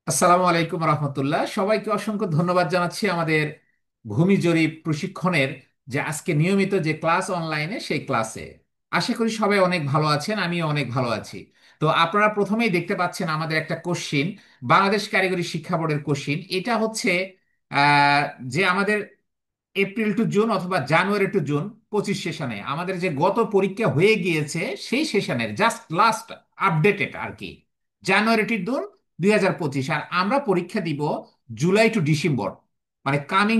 আসসালামু আলাইকুম রহমতুল্লাহ, সবাইকে অসংখ্য ধন্যবাদ জানাচ্ছি আমাদের ভূমি জরিপ প্রশিক্ষণের যে আজকে নিয়মিত যে ক্লাস অনলাইনে সেই ক্লাসে। আশা করি সবাই অনেক ভালো আছেন, আমিও অনেক ভালো আছি। তো আপনারা প্রথমেই দেখতে পাচ্ছেন আমাদের একটা কোশ্চিন, বাংলাদেশ কারিগরি শিক্ষা বোর্ডের কোশ্চিন। এটা হচ্ছে আহ, যে আমাদের এপ্রিল টু জুন অথবা জানুয়ারি টু জুন 25 সেশনে আমাদের যে গত পরীক্ষা হয়ে গিয়েছে সেই সেশনের জাস্ট লাস্ট আপডেটেড আর কি, জানুয়ারি টু জুন 2025। আর আমরা পরীক্ষা দিব জুলাই টু ডিসেম্বর, মানে কামিং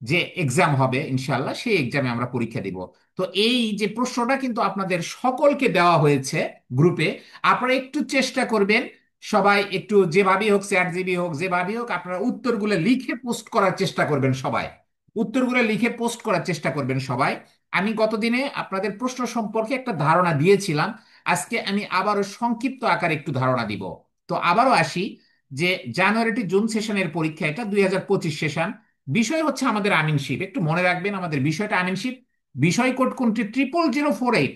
যে এক্সাম হবে ইনশাল্লাহ সেই এক্সামে আমরা পরীক্ষা দিব। তো এই যে প্রশ্নটা কিন্তু আপনাদের সকলকে দেওয়া হয়েছে গ্রুপে। আপনারা একটু চেষ্টা করবেন, সবাই একটু যেভাবেই হোক, চ্যাট জিবি হোক, যেভাবেই হোক, আপনারা উত্তরগুলো লিখে পোস্ট করার চেষ্টা করবেন সবাই। উত্তরগুলো লিখে পোস্ট করার চেষ্টা করবেন সবাই। আমি গতদিনে আপনাদের প্রশ্ন সম্পর্কে একটা ধারণা দিয়েছিলাম, আজকে আমি আবারও সংক্ষিপ্ত আকারে একটু ধারণা দিব। তো আবারও আসি যে জানুয়ারি টু জুন সেশনের পরীক্ষা, এটা 2025 সেশন। বিষয় হচ্ছে আমাদের আমিনশিপ, একটু মনে রাখবেন আমাদের বিষয়টা আমিনশিপ। বিষয় কোড কোনটি? 00048।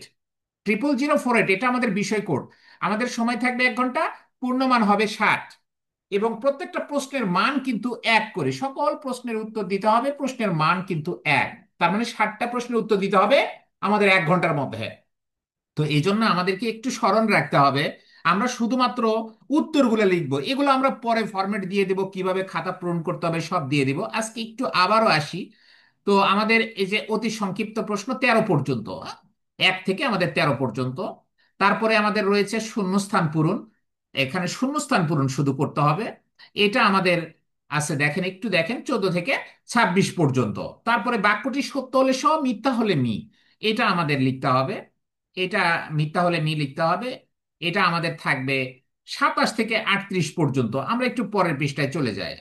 00048 এটা আমাদের বিষয় কোড। আমাদের সময় থাকবে 1 ঘন্টা, পূর্ণমান হবে 60। এবং প্রত্যেকটা প্রশ্নের মান কিন্তু এক করে, সকল প্রশ্নের উত্তর দিতে হবে, প্রশ্নের মান কিন্তু এক। তার মানে 60টা প্রশ্নের উত্তর দিতে হবে আমাদের 1 ঘন্টার মধ্যে। তো এই জন্য আমাদেরকে একটু স্মরণ রাখতে হবে, আমরা শুধুমাত্র উত্তরগুলো লিখবো, এগুলো আমরা পরে ফরম্যাট দিয়ে দেবো, কিভাবে খাতা পূরণ করতে হবে সব দিয়ে দিব। আজকে একটু আবারও আসি। তো আমাদের এই যে অতি সংক্ষিপ্ত প্রশ্ন 13 পর্যন্ত, 1 থেকে আমাদের 13 পর্যন্ত। তারপরে আমাদের রয়েছে শূন্যস্থান পূরণ। এখানে শূন্যস্থান পূরণ শুধু করতে হবে। এটা আমাদের আছে, দেখেন একটু দেখেন, 14 থেকে 26 পর্যন্ত। তারপরে বাক্যটি সত্য হলে স, মিথ্যা হলে মি, এটা আমাদের লিখতে হবে। এটা মিথ্যা হলে মি লিখতে হবে। এটা আমাদের থাকবে 27 থেকে 38 পর্যন্ত। আমরা একটু পরের পৃষ্ঠায় চলে যাই,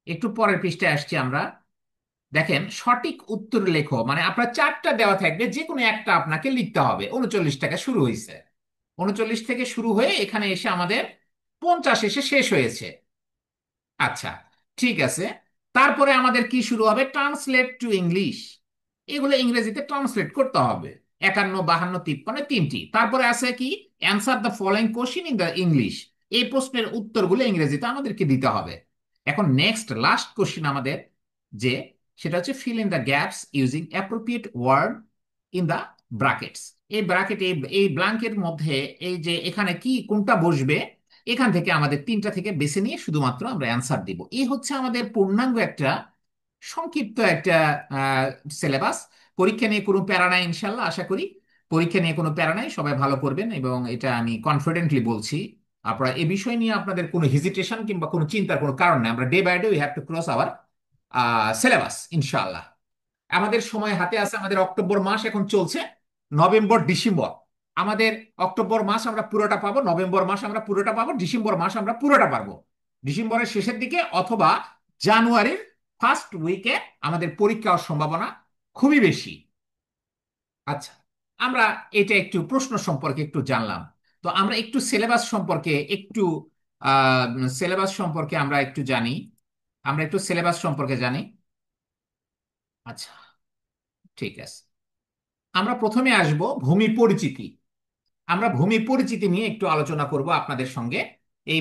একটু পরের পৃষ্ঠায় আসছি আমরা। দেখেন সঠিক উত্তর লেখো, মানে আপনার চারটা দেওয়া থাকবে, যে কোনো একটা আপনাকে লিখতে হবে। 39 টাকা শুরু হয়েছে, 39 থেকে শুরু হয়ে এখানে এসে আমাদের 50 এসে শেষ হয়েছে। আচ্ছা, ঠিক আছে। তারপরে আমাদের কি শুরু হবে? ট্রান্সলেট টু ইংলিশ, এগুলো ইংরেজিতে ট্রান্সলেট করতে হবে। 51, 52, 53, তিনটি। তারপরে আছে কি? Answer the following question in the English, এই প্রশ্নের উত্তরগুলো ইংরেজিতে আমাদেরকে দিতে হবে। এখন নেক্সট লাস্ট কোশ্চিন আমাদের, যে সেটা হচ্ছে fill in the gaps using appropriate word in the brackets. এই ব্র্যাকেট, এই ব্ল্যাঙ্কের মধ্যে এই যে এখানে কি কোনটা বসবে, এখান থেকে আমাদের তিনটা থেকে বেছে নিয়ে শুধুমাত্র আমরা অ্যান্সার দিব। এই হচ্ছে আমাদের পূর্ণাঙ্গ একটা সংক্ষিপ্ত একটা সিলেবাস। পরীক্ষা নিয়ে কোনো প্যারা নাই ইনশাল্লাহ, আশা করি পরীক্ষা নিয়ে কোনো প্যারা নাই, সবাই ভালো করবেন এবং এটা আমি কনফিডেন্টলি বলছি। আপনারা এই বিষয় নিয়ে আপনাদের কোনো হেজিটেশন কিংবা কোনো চিন্তার কোনো কারণ নেই। আমরা day by day we have to cross our syllabus ইনশাআল্লাহ। আমাদের সময় হাতে আছে, আমাদের অক্টোবর মাস এখন চলছে, নভেম্বর ডিসেম্বর। আমাদের অক্টোবর মাস আমরা পুরোটা পাবো, নভেম্বর মাস আমরা পুরোটা পাবো, ডিসেম্বর মাস আমরা পুরোটা পারবো। ডিসেম্বরের শেষের দিকে অথবা জানুয়ারির ফার্স্ট উইকে আমাদের পরীক্ষা হওয়ার সম্ভাবনা খুবই বেশি। আচ্ছা, আমরা এটা একটু প্রশ্ন সম্পর্কে একটু জানলাম। তো আমরা একটু সিলেবাস সম্পর্কে একটু সিলেবাস সম্পর্কে আমরা একটু জানি, আমরা একটু সিলেবাস সম্পর্কে জানি। আচ্ছা, ঠিক আছে। আমরা প্রথমে আসব ভূমি পরিচিতি। আমরা ভূমি পরিচিতি নিয়ে একটু আলোচনা করব আপনাদের সঙ্গে। এই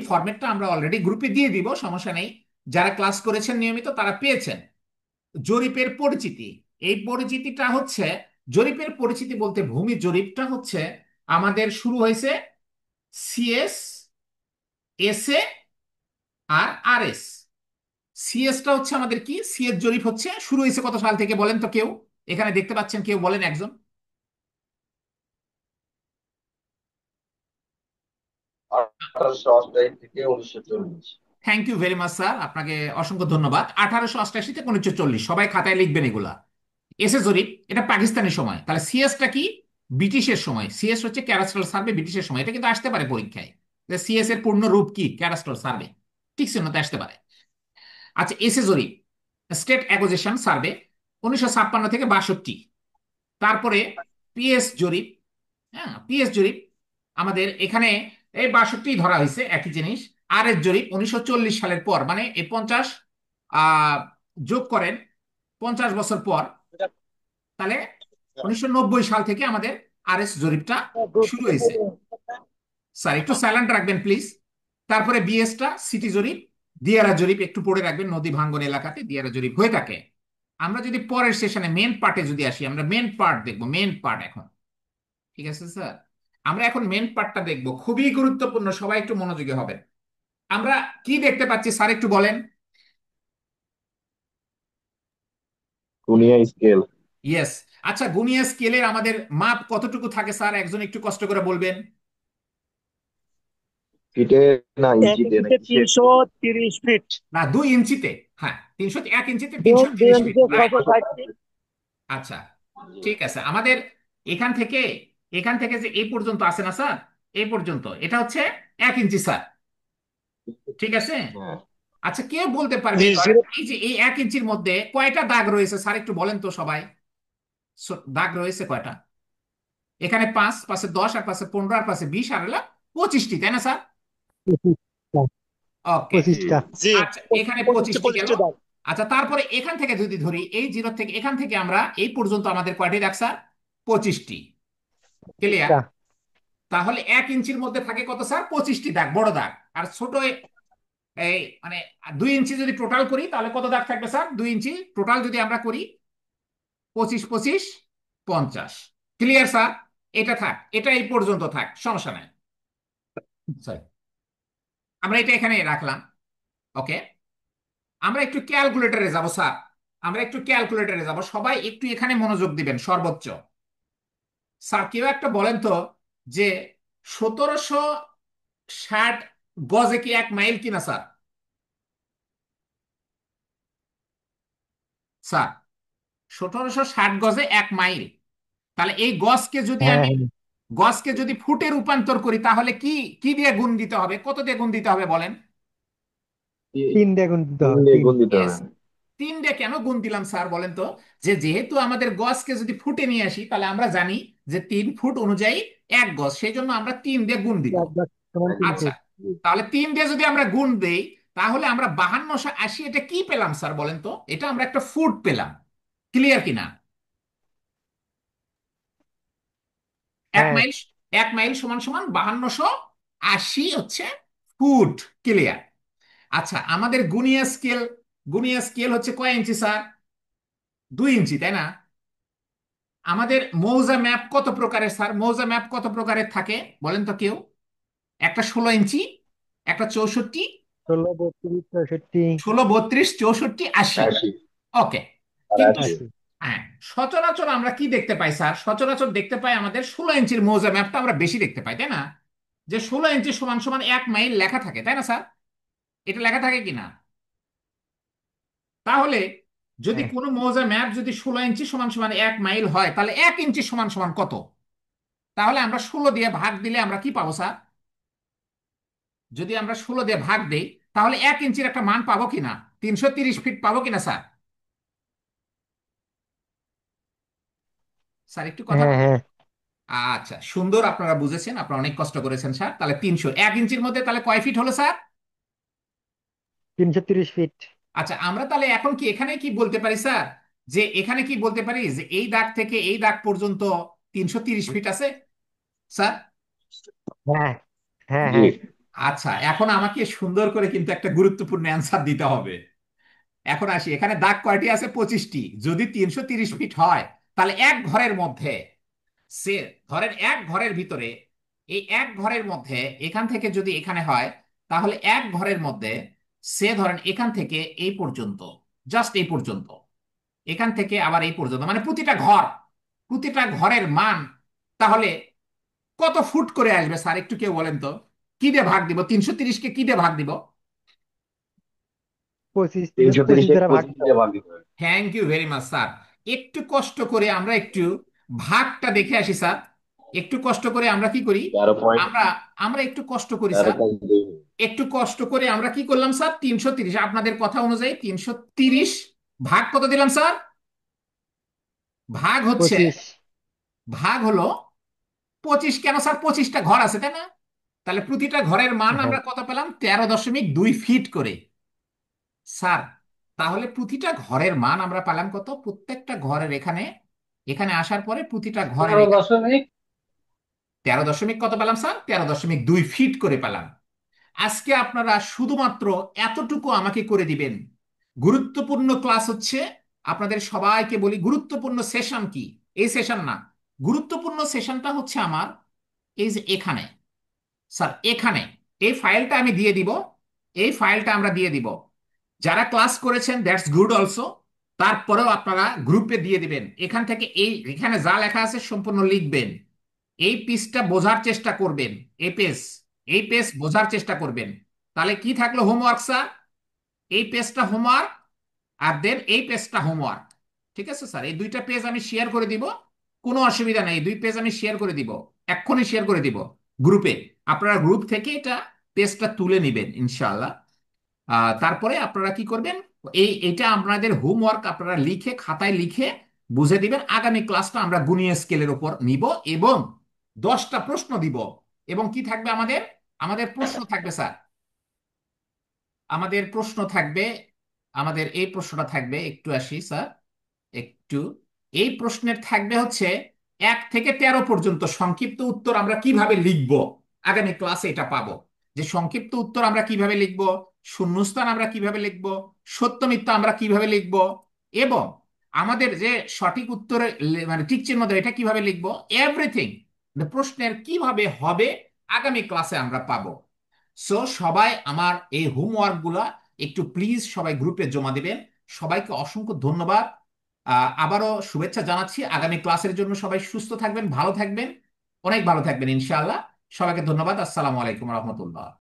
ফরম্যাটটা আমরা অলরেডি গ্রুপে দিয়ে দিব, সমস্যা নেই। যারা ক্লাস করেছেন নিয়মিত তারা পেয়েছেন। জরিপের পরিচিতি, এই পরিচিতিটা হচ্ছে, জরিপের পরিচিতি বলতে ভূমি জরিপটা হচ্ছে আমাদের শুরু হয়েছে সিএস, এসএ আর আরএস। সিএসটা হচ্ছে আমাদের কি, সিএস জরিপ হচ্ছে শুরু হয়েছে কত সাল থেকে বলেন তো কেউ? এখানে দেখতে পাচ্ছেন, কেউ বলেন একজন। 1888 থেকে 1940। Thank you very much sir, আপনাকে অসংখ্য ধন্যবাদ। 1888 থেকে 1940, সবাই খাতায় লিখবেন এগুলা। এসে জরিপ, এটা পাকিস্তানের সময়। তাহলে সিএসটা কি? ব্রিটিশের সময়। সিএস হচ্ছে ক্যাডাস্ট্রাল সার্ভে, ব্রিটিশের সময়। এটা কিন্তু আসতে পারে পরীক্ষায়, সিএস এর পূর্ণ রূপ কি, ক্যাডাস্ট্রাল সার্ভে, ঠিক চিহ্নতে আসতে পারে। আচ্ছা, এসে জরিপ, স্টেট অ্যাকুইজিশন সার্ভে, 1956 থেকে 62। তারপরে পিএস জরিপ, হ্যাঁ পিএস জরিপ আমাদের এখানে এই 62 ধরা হয়েছে, একই জিনিস। আর এস জরিপ 1940 সালের পর, মানে এই 50 যোগ করেন 50 বছর পর, তাহলে 1990 সাল থেকে আমাদের আর এস জরিপটা শুরু হয়েছে। স্যার একটু সাইলেন্ট রাখবেন প্লিজ। তারপরে বিএসটা সিটি জরিপ, দিয়ারা জরিপ একটু পড়ে রাখবেন, নদী ভাঙ্গন এলাকাতে দিয়ারা জরিপ হয়ে থাকে। আমরা যদি পরের সেশনে মেন পার্টে যদি আসি, আমরা মেন পার্ট দেখবো, মেন পার্ট এখন। ঠিক আছে স্যার, আমরা এখন মেন পার্টটা দেখবো, খুবই গুরুত্বপূর্ণ, সবাই একটু মনোযোগী হবে। আমরা কি দেখতে পাচ্ছি স্যার একটু বলেন। গুনিয়া স্কেল। ইয়েস। আচ্ছা, গুনিয়া স্কেলের আমাদের মাপ কতটুকু থাকে স্যার, একজন একটু কষ্ট করে বলবেন। ফিটে না এক ইঞ্চিতে না ইঞ্চিতে কিসে? 330 ফিট। না, 2 ইঞ্চিতে। হ্যাঁ, 1 ইঞ্চিতে দুই তিনশো দুই তিরিশ ফিট ইঞ্চিতে রাইট। 660 ফিট। আচ্ছা, ঠিক আছে। আমাদের এখান থেকে, এখান থেকে যে এই পর্যন্ত আছে না স্যার, এই পর্যন্ত এটা হচ্ছে 1 ইঞ্চি স্যার। ঠিক আছে। হ্যাঁ, আচ্ছা, কে বলতে পারবে জি, ধরেন জিরো। এই যে এই 1 ইঞ্চির মধ্যে কয়টা দাগ রয়েছে স্যার, একটু বলেন তো সবাই। দাগ রয়েছে কয়টা? এখানে 5, পাশে 10, আর পাশে 15, আর পাশে 20, আর হলো 25টি, তাই না স্যার? 25টা। ওকে। জি। 25টা। জি। আচ্ছা, এখানে 25টা, 25টি গেল। 25টা দাগ। আচ্ছা, তারপরে এখান থেকে যদি ধরি, এই জিরো থেকে এখান থেকে আমরা এই পর্যন্ত আমাদের কয়টি দাগ স্যার? 25টি। ক্লিয়ার? 25টা। তাহলে 1 ইঞ্চির মধ্যে থাকে কত স্যার? 25টি দাগ, বড় দাগ। আর ছোট এই মানে 2 ইঞ্চি যদি টোটাল করি তাহলে কত দাগ থাকবে স্যার? 2 ইঞ্চি টোটাল যদি আমরা করি, 25, 25, 50। Clear sir? এটা থাক, এটা এই পর্যন্ত থাক, সমস্যা নাই। Sorry, আমরা এটা এখানে রাখলাম। ওকে, আমরা একটু ক্যালকুলেটরে যাব স্যার। আমরা একটু ক্যালকুলেটরে যাব, সবাই একটু এখানে মনোযোগ দিবেন সর্বোচ্চ। স্যার কেউ একটা বলেন তো যে 1760 গজে কি 1 মাইল কিনা স্যার? স্যার 1760 গজে 1 মাইল। তাহলে এই গজকে যদি হ্যাঁ, আমি, হ্যাঁ। গজকে যদি ফুটে রূপান্তর করি তাহলে কি, কি দিয়ে গুণ দিতে হবে, কত দিয়ে গুণ দিতে হবে বলেন। 3 দিয়ে গুণ দিতে তিন হবে, দিয়ে 3। গুণ দিতে ইয়েস। হবে। 3 দিয়ে কেন গুণ দিলাম স্যার বলেন তো? যে যেহেতু আমাদের গজকে যদি ফুটে নিয়ে আসি তাহলে আমরা জানি যে 3 ফুট অনুযায়ী 1 গজ, সেই জন্য আমরা 3 দিয়ে গুণ দিব। 1 ভাগ সমান 3 আচ্ছা, ফুট। তাহলে 3 দিয়ে যদি আমরা গুণ দেই তাহলে আমরা 5280, এটা কি পেলাম স্যার বলেন তো? এটা আমরা একটা ফুট পেলাম। ক্লিয়ার কিনা? এক হ্যাঁ, মাইল 1 মাইল সমান সমান 5280 হচ্ছে ফুট। ক্লিয়ার? আচ্ছা, আমাদের গুনিয়া স্কেল, গুনিয়া স্কেল হচ্ছে কয় ইঞ্চি স্যার? 2 ইঞ্চি, তাই না? আমাদের মৌজা ম্যাপ কত প্রকারের স্যার? মৌজা ম্যাপ কত প্রকারের থাকে বলেন তো কেউ? একটা 16 ইঞ্চি, একটা 64, 16, 32, 64, 16, 32, 64, 80। 80 ওকে। আর কিন্তু 80। 80। হ্যাঁ, সচরাচর আমরা কি দেখতে পাই স্যার? সচরাচর দেখতে পাই আমাদের 16 ইঞ্চির মৌজা ম্যাপটা আমরা বেশি দেখতে পাই, তাই না? যে 16 ইঞ্চি সমান সমান 1 মাইল লেখা থাকে, তাই না স্যার? এটা লেখা থাকে কিনা? তাহলে যদি হ্যাঁ, কোনো মৌজা ম্যাপ যদি 16 ইঞ্চি সমান সমান 1 মাইল হয় তাহলে 1 ইঞ্চি সমান সমান কত? তাহলে আমরা 16 দিয়ে ভাগ দিলে আমরা কি পাবো স্যার? যদি আমরা 16 দিয়ে ভাগ দেই তাহলে 1 ইঞ্চির একটা মান পাবো কিনা? 330 ফিট পাবো কিনা স্যার? স্যার একটু কথা হ্যাঁ, বলেন। হ্যাঁ। আচ্ছা, সুন্দর, আপনারা বুঝেছেন, আপনারা অনেক কষ্ট করেছেন স্যার। তাহলে 300 1 ইঞ্চির মধ্যে তাহলে কয় ফিট হলো স্যার? 330 ফিট। আচ্ছা, আমরা তাহলে এখন কি এখানে কি বলতে পারি স্যার, যে এখানে কি বলতে পারি যে এই দাগ থেকে এই দাগ পর্যন্ত 330 ফিট আছে স্যার? হ্যাঁ, হ্যাঁ, জি। হ্যাঁ। আচ্ছা, এখন আমাকে সুন্দর করে কিন্তু একটা গুরুত্বপূর্ণ অ্যান্সার দিতে হবে। এখন আসি, এখানে দাগ কয়টি আছে? 25টি। যদি 330 ফিট হয় তাহলে এক ঘরের মধ্যে, সে ধরেন এক ঘরের ভিতরে, এই এক ঘরের মধ্যে এখান থেকে যদি এখানে হয় তাহলে এক ঘরের মধ্যে, সে ধরেন এখান থেকে এই পর্যন্ত, জাস্ট এই পর্যন্ত, এখান থেকে আবার এই পর্যন্ত, মানে প্রতিটা ঘর, প্রতিটা ঘরের মান তাহলে কত ফুট করে আসবে স্যার, একটু কেউ বলেন তো। কি দিয়ে ভাগ দিব? 330কে কি দিয়ে ভাগ দিব? 25 তিনশো 25 তিরিশে দ্বারা ভাগ 25 দিতে দিয়ে হবে। ভাগ দিতে হবে। Thank you very much sir. একটু কষ্ট করে আমরা একটু ভাগটা দেখে আসি স্যার। একটু কষ্ট করে আমরা কি করি? 13 পয়েন্ট, আমরা আমরা একটু কষ্ট করি তেরো স্যার। প্লাস দুই। একটু কষ্ট করে আমরা কি করলাম স্যার? 330, আপনাদের কথা অনুযায়ী 330 ভাগ কত দিলাম স্যার? ভাগ হচ্ছে, 25। ভাগ হলো 25। কেন স্যার? 25টা ঘর আছে, তাই না? তাহলে প্রতিটা ঘরের মান হ্যাঁ, আমরা কত পেলাম? 13.2 ফিট করে স্যার। তাহলে প্রতিটা ঘরের মান আমরা পেলাম কত? প্রত্যেকটা ঘরের এখানে, এখানে আসার পরে প্রতিটা ঘরের তেরো এখানে দশমিক 13 দশমিক কত পেলাম স্যার? 13.2 ফিট করে পেলাম। আজকে আপনারা শুধুমাত্র এতটুকু আমাকে করে দিবেন। গুরুত্বপূর্ণ ক্লাস হচ্ছে, আপনাদের সবাইকে বলি গুরুত্বপূর্ণ সেশন কি, এই সেশন না, গুরুত্বপূর্ণ সেশনটা হচ্ছে আমার এই যে এখানে, স্যার এখানে এই ফাইলটা আমি দিয়ে দিব, এই ফাইলটা আমরা দিয়ে দিব। যারা ক্লাস করেছেন দ্যাটস গুড অলসো, তারপরেও আপনারা গ্রুপে দিয়ে দিবেন। এখান থেকে এই এখানে যা লেখা আছে সম্পূর্ণ লিখবেন। এই পেজটা বোঝার চেষ্টা করবেন, এই পেজ, এই পেজ বোঝার চেষ্টা করবেন। তাহলে কি থাকলো হোমওয়ার্ক স্যার? এই পেজটা হোমওয়ার্ক, আর দেন এই পেজটা হোমওয়ার্ক। ঠিক আছে স্যার, এই দুইটা পেজ আমি শেয়ার করে দিব, কোনো অসুবিধা নেই, এই দুই পেজ আমি শেয়ার করে দিব, এক্ষুনি শেয়ার করে দিব গ্রুপে। আপনারা গ্রুপ থেকে এটা পেজটা তুলে নেবেন ইনশাআল্লাহ। তারপরে আপনারা কি করবেন, এটা আপনাদের হোমওয়ার্ক আপনারা লিখে খাতায় লিখে বুঝে দিবেন। আগামী ক্লাসটা আমরা গুণিয়ে স্কেলের উপর নিব, এবং 10টা প্রশ্ন দিব। এবং কি থাকবে আমাদের? আমাদের প্রশ্ন থাকবে স্যার, আমাদের প্রশ্ন থাকবে, আমাদের এই প্রশ্নটা থাকবে, একটু আসি স্যার, একটু। এই প্রশ্নের থাকবে হচ্ছে 1 থেকে 13 পর্যন্ত সংক্ষিপ্ত উত্তর আমরা কিভাবে লিখব। আগামী ক্লাসে এটা পাবো, যে সংক্ষিপ্ত উত্তর আমরা কিভাবে লিখব, শূন্যস্থান আমরা কিভাবে লিখব, সত্য মিথ্যা আমরা কিভাবে লিখব, এবং আমাদের যে সঠিক উত্তরে মানে টিক চিহ্ন দেয় এটা কিভাবে লিখব, এভরিথিং প্রশ্নের কিভাবে হবে, আগামী ক্লাসে আমরা পাবো। সো সবাই আমার এই হোমওয়ার্ক গুলা একটু প্লিজ সবাই গ্রুপে জমা দিবেন। সবাইকে অসংখ্য ধন্যবাদ। আবারও শুভেচ্ছা জানাচ্ছি আগামী ক্লাসের জন্য। সবাই সুস্থ থাকবেন, ভালো থাকবেন, অনেক ভালো থাকবেন ইনশাআল্লাহ। সবাইকে ধন্যবাদ। আসসালামু আলাইকুম রহমতুল্লাহ।